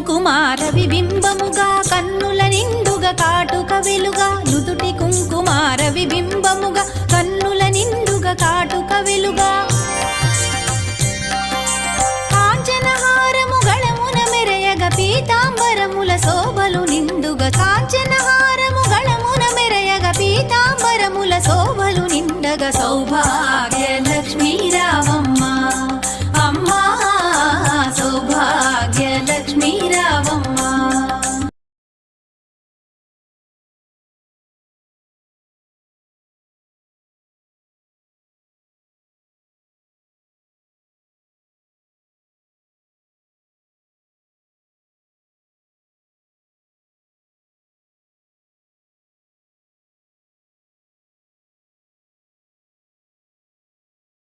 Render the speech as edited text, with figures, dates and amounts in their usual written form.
కుంకుమార విబింబముగా కన్నుల నిండుగా కాటుక వెలుగా నుదుటి కుంకుమార విబింబముగా కన్నుల నిండుగా కాటుక వెలుగా కాంచనహారము గళమున మెరయగ పీతాంబరముల శోభలు నిండుగా కాంచనహారము గళమున మెరయగ పీతాంబరముల శోభలు నిండగ సౌభాగ్య లక్ష్మీ రామమ్మ